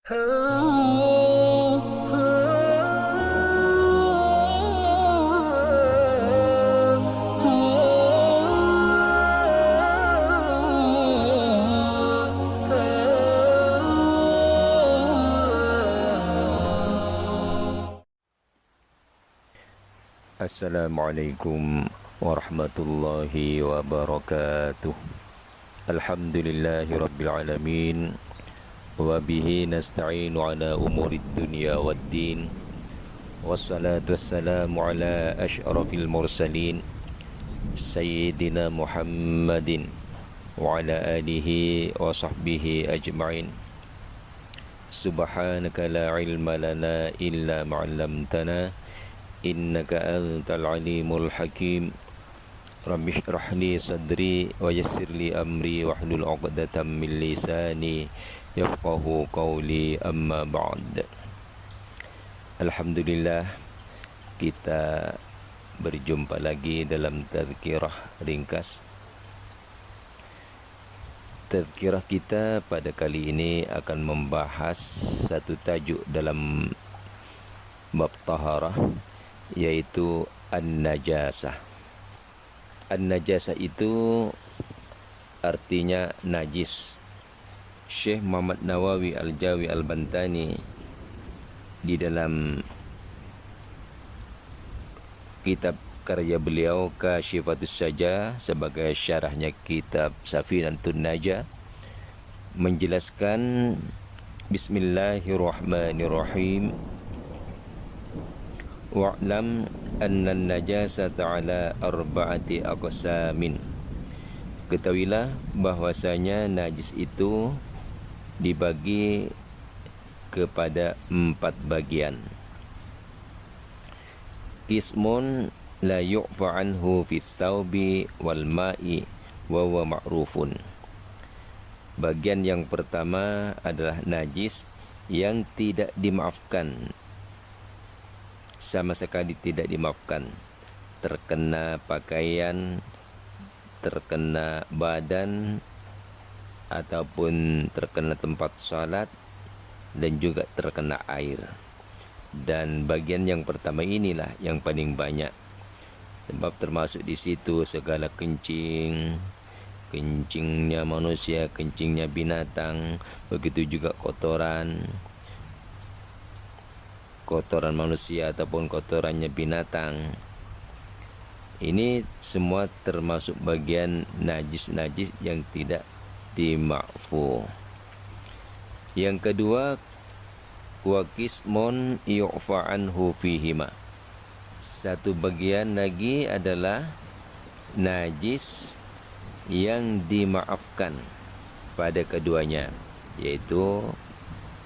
Assalamualaikum warahmatullahi wabarakatuh. Alhamdulillahi rabbil alamin. Wa bihi nasta'inu ala umurid dunya waddin. Wassalatu wassalamu ala asyrafil mursalin Sayyidina Muhammadin wa ala alihi wa sahbihi ajma'in. Subhanaka la ilma lana illa ma'allamtana innaka antal alimul hakim. Rabbi shrah li sadri wa yassir li amri wahlul 'uqdatam min lisani yafqahu qawli, amma ba'd. Alhamdulillah, kita berjumpa lagi dalam tazkirah ringkas. Tazkirah kita pada kali ini akan membahas satu tajuk dalam bab taharah, yaitu an-najasah. An-najasah itu artinya najis. Syekh Muhammad Nawawi Al-Jawi Al-Bantani di dalam kitab karya beliau Kasyifatus Sajah sebagai syarahnya kitab Safinatun Najah menjelaskan, Bismillahirrahmanirrahim. Wa'lam anna najasata ala arba'ati aqsamin. Ketahuilah bahwasanya najis itu dibagi kepada 4 bagian. Ismun la yu'fa anhu fi thawbi wal ma'i wa huwa ma'rufun. Bagian yang pertama adalah najis yang tidak dimaafkan, sama sekali tidak dimaafkan, terkena pakaian, terkena badan, ataupun terkena tempat salat, dan juga terkena air. Dan bagian yang pertama inilah yang paling banyak, sebab termasuk di situ segala kencing, kencingnya manusia, kencingnya binatang, begitu juga kotoran manusia ataupun kotorannya binatang. Ini semua termasuk bagian najis-najis yang tidak dima'fu. Yang kedua, wa qismun yu'fa anhu fihima. Satu bagian lagi adalah najis yang dimaafkan pada keduanya, yaitu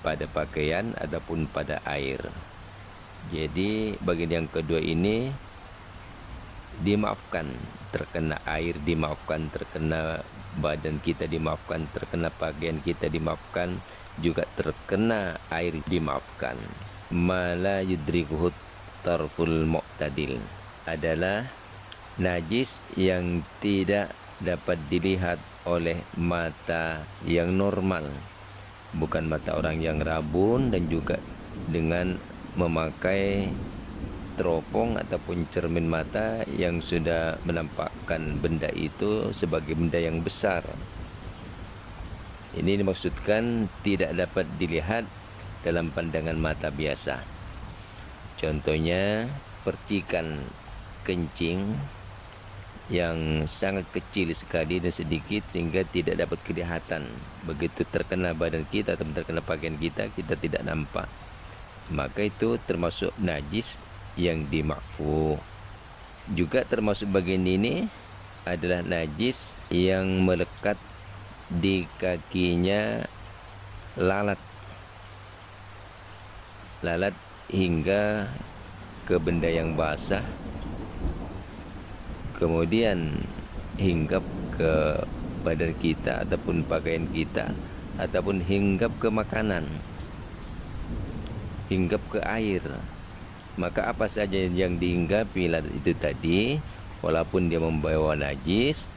pada pakaian ataupun pada air. Jadi bagian yang kedua ini dimaafkan, terkena air dimaafkan, terkena badan kita dimaafkan, terkena pakaian kita dimaafkan, juga terkena air dimaafkan. Mala yudrikuhu tarful mu'tadil adalah najis yang tidak dapat dilihat oleh mata yang normal, bukan mata orang yang rabun, dan juga dengan memakai teropong ataupun cermin mata yang sudah menampakkan benda itu sebagai benda yang besar. Ini dimaksudkan tidak dapat dilihat dalam pandangan mata biasa. Contohnya percikan kencing yang sangat kecil sekali dan sedikit sehingga tidak dapat kelihatan. Begitu terkena badan kita atau terkena pakaian kita, kita tidak nampak. Maka itu termasuk najis yang dima'fu. Juga termasuk bagian ini adalah najis yang melekat di kakinya, lalat hingga ke benda yang basah, kemudian hinggap ke badan kita ataupun pakaian kita, ataupun hinggap ke makanan, hinggap ke air. Maka apa saja yang dihinggapi lalat itu tadi, walaupun dia membawa najis,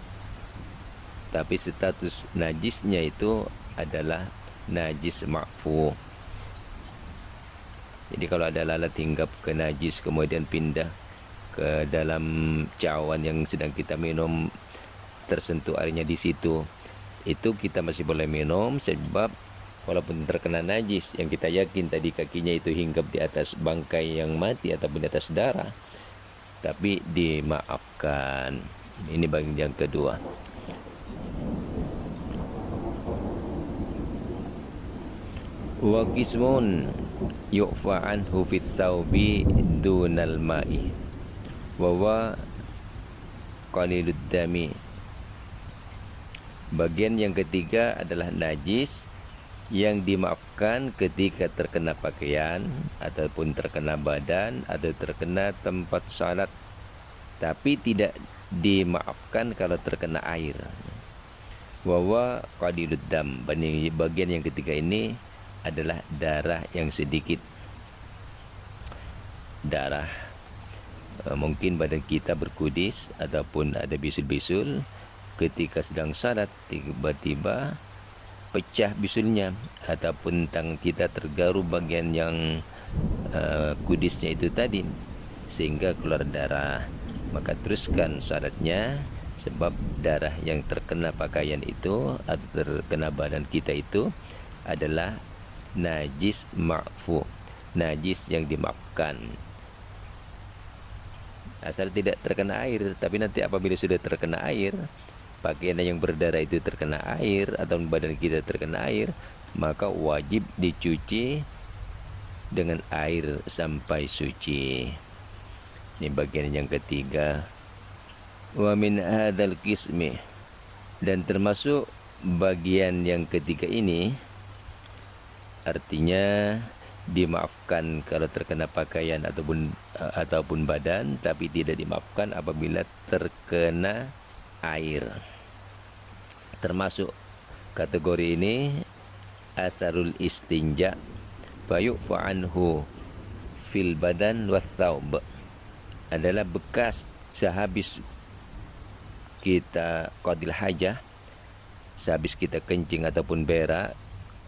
tapi status najisnya itu adalah najis ma'fu. Jadi kalau ada lalat hinggap ke najis kemudian pindah ke dalam cawan yang sedang kita minum, tersentuh airnya di situ, itu kita masih boleh minum, sebab walaupun terkena najis yang kita yakin tadi kakinya itu hinggap di atas bangkai yang mati ataupun di atas darah, tapi dimaafkan. Ini bagian yang kedua. Wa qismun yu'fa anhu fi thawbi dunal ma'i wa wa qalilud dami. Bagian yang ketiga adalah najis yang dimaafkan ketika terkena pakaian ataupun terkena badan atau terkena tempat salat, tapi tidak dimaafkan kalau terkena air. Wa wa qalilud dam. Bagian yang ketiga ini adalah darah yang sedikit. Darah, mungkin badan kita berkudis ataupun ada bisul-bisul, ketika sedang salat tiba-tiba pecah bisulnya ataupun tangan kita tergaru bagian yang kudisnya itu tadi sehingga keluar darah, maka teruskan salatnya, sebab darah yang terkena pakaian itu atau terkena badan kita itu adalah najis ma'fu, najis yang dimaafkan, asal tidak terkena air. Tapi nanti apabila sudah terkena air, pakaian yang berdarah itu terkena air atau badan kita terkena air, maka wajib dicuci dengan air sampai suci. Ini bagian yang ketiga. Wa min hadzal qismi, dan termasuk bagian yang ketiga ini, artinya dimaafkan kalau terkena pakaian ataupun badan, tapi tidak dimaafkan apabila terkena air. Termasuk kategori ini atharul istinja fayu'fu anhu fil badan wathawb, adalah bekas sehabis kita qadil hajah, sehabis kita kencing ataupun berak,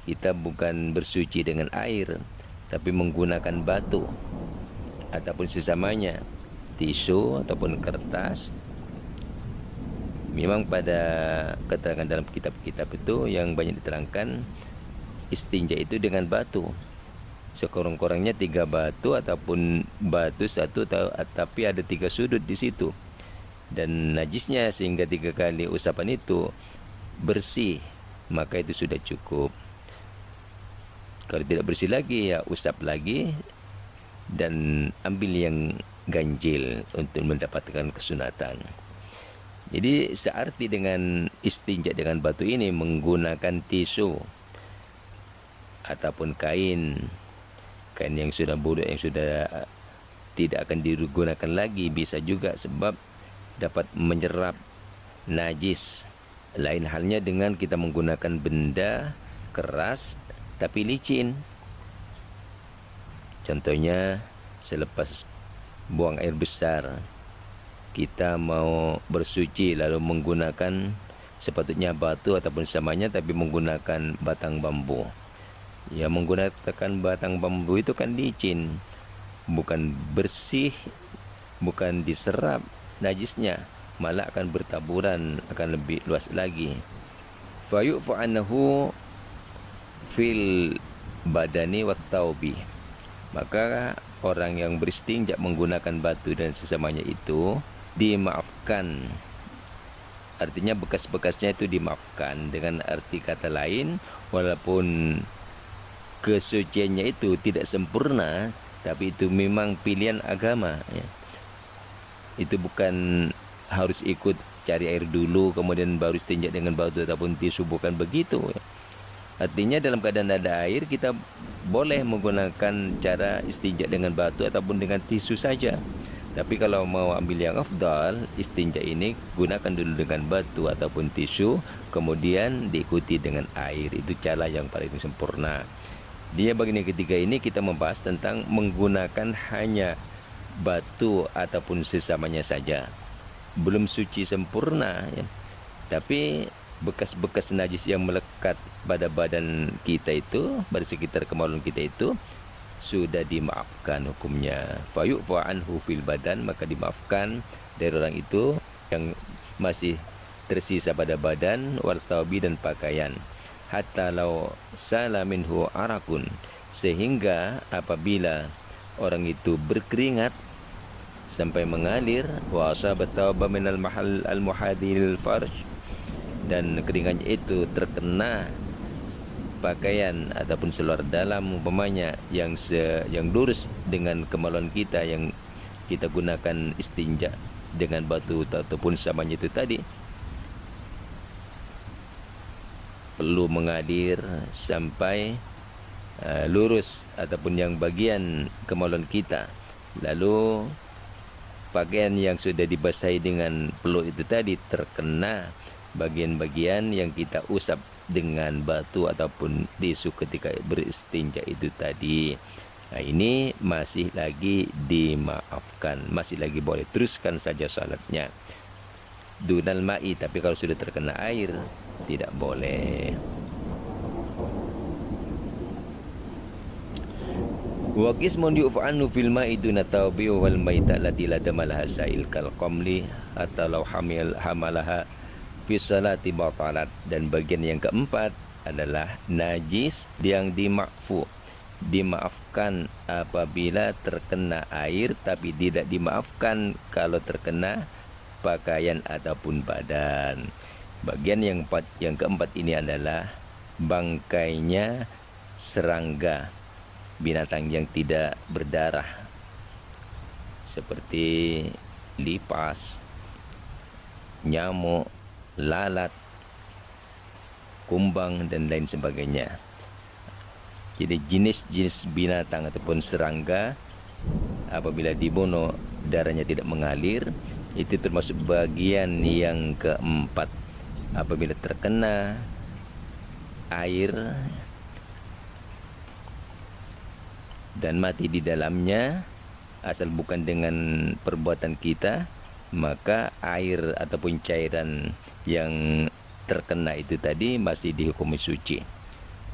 kita bukan bersuci dengan air tapi menggunakan batu ataupun sesamanya, tisu ataupun kertas. Memang pada keterangan dalam kitab-kitab itu yang banyak diterangkan istinja itu dengan batu, sekurang-kurangnya 3 batu ataupun batu satu, tapi ada 3 sudut di situ, dan najisnya sehingga 3 kali usapan itu bersih, maka itu sudah cukup. Kalau tidak bersih lagi, ya usap lagi dan ambil yang ganjil untuk mendapatkan kesunatan. Jadi searti dengan istinja dengan batu ini menggunakan tisu ataupun kain yang sudah buruk, yang sudah tidak akan digunakan lagi, bisa juga, sebab dapat menyerap najis. Lain halnya dengan kita menggunakan benda keras tapi licin. Contohnya selepas buang air besar, kita mau bersuci lalu menggunakan sepatutnya batu ataupun samanya, tapi menggunakan batang bambu. Ya, menggunakan batang bambu itu kan licin, bukan bersih, bukan diserap najisnya, malah akan bertaburan, akan lebih luas lagi. Fayu'fu anhu fil badani wathaubi, maka orang yang beristinja menggunakan batu dan sesamanya itu dimaafkan. Artinya bekas-bekasnya itu dimaafkan. Dengan arti kata lain, walaupun kesuciannya itu tidak sempurna, tapi itu memang pilihan agama, ya. Itu bukan harus ikut cari air dulu kemudian baru istinja dengan batu ataupun tisu, bukan begitu, ya. Artinya dalam keadaan ada air, kita boleh menggunakan cara istinja dengan batu ataupun dengan tisu saja. Tapi kalau mau ambil yang afdal, istinja ini gunakan dulu dengan batu ataupun tisu, kemudian diikuti dengan air. Itu cara yang paling sempurna. Dia bagian ketiga ini kita membahas tentang menggunakan hanya batu ataupun sesamanya saja. Belum suci sempurna, ya. Tapi bekas-bekas najis yang melekat pada badan kita itu, pada sekitar kemaluan kita itu, sudah dimaafkan hukumnya. Fayu'fa anhu fil badan, maka dimaafkan dari orang itu yang masih tersisa pada badan, wal thawbi, dan pakaian. Hatta law sala minhu arakun, sehingga apabila orang itu berkeringat sampai mengalir, wa asaba thawba minal mahal al muhadil farj, dan keringatnya itu terkena pakaian ataupun seluar dalam umpamanya yang lurus dengan kemaluan kita, yang kita gunakan istinja dengan batu ataupun samanya itu tadi, perlu mengalir sampai lurus ataupun yang bagian kemaluan kita, lalu pakaian yang sudah dibasahi dengan peluk itu tadi terkena bagian-bagian yang kita usap dengan batu ataupun tisu ketika beristinja itu tadi. Nah, ini masih lagi dimaafkan, masih lagi boleh, teruskan saja salatnya. Dunal ma'i, tapi kalau sudah terkena air tidak boleh. Wa qismun yu'fa'anu fil ma'i duna thawbi wal maita allati la damalaha sa'il kal qamli hatta law hamalaha fi salati batalat. Dan bagian yang keempat adalah najis yang dimaafkan apabila terkena air, tapi tidak dimaafkan kalau terkena pakaian ataupun badan. Bagian yang keempat ini adalah bangkainya serangga, binatang yang tidak berdarah seperti lipas, nyamuk, lalat, kumbang, dan lain sebagainya. Jadi jenis-jenis binatang ataupun serangga apabila dibunuh darahnya tidak mengalir, itu termasuk bagian yang keempat. Apabila terkena air dan mati di dalamnya, asal bukan dengan perbuatan kita, maka air ataupun cairan yang terkena itu tadi masih dihukumi suci.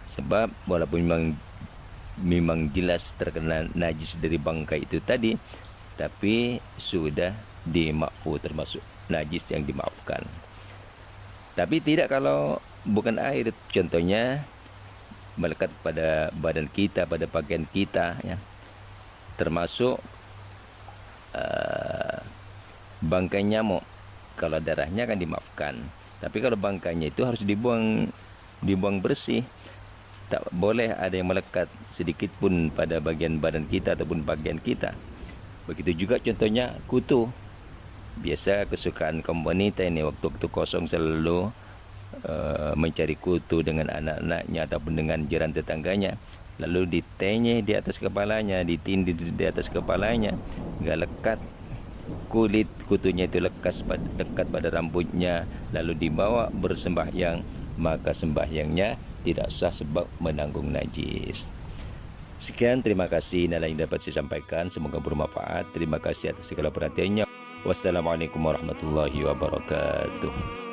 Sebab walaupun memang jelas terkena najis dari bangkai itu tadi, tapi sudah dimaafkan, termasuk najis yang dimaafkan. Tapi tidak kalau bukan air, contohnya melekat pada badan kita, pada pakaian kita, ya, termasuk bangkai nyamuk. Kalau darahnya kan dimaafkan, tapi kalau bangkainya itu harus dibuang bersih. Tak boleh ada yang melekat sedikit pun pada bagian badan kita ataupun pakaian kita. Begitu juga contohnya kutu. Biasa kesukaan kaum wanita ini waktu-waktu kosong selalu mencari kutu dengan anak-anaknya ataupun dengan jiran tetangganya, lalu ditenyeh di atas kepalanya, ditindih di atas kepalanya, hingga lekat kulit kutunya itu lekat pada rambutnya, lalu dibawa bersembahyang, maka sembahyangnya tidak sah sebab menanggung najis. Sekian, terima kasih yang dapat saya sampaikan, semoga bermanfaat. Terima kasih atas segala perhatiannya. Wassalamualaikum warahmatullahi wabarakatuh.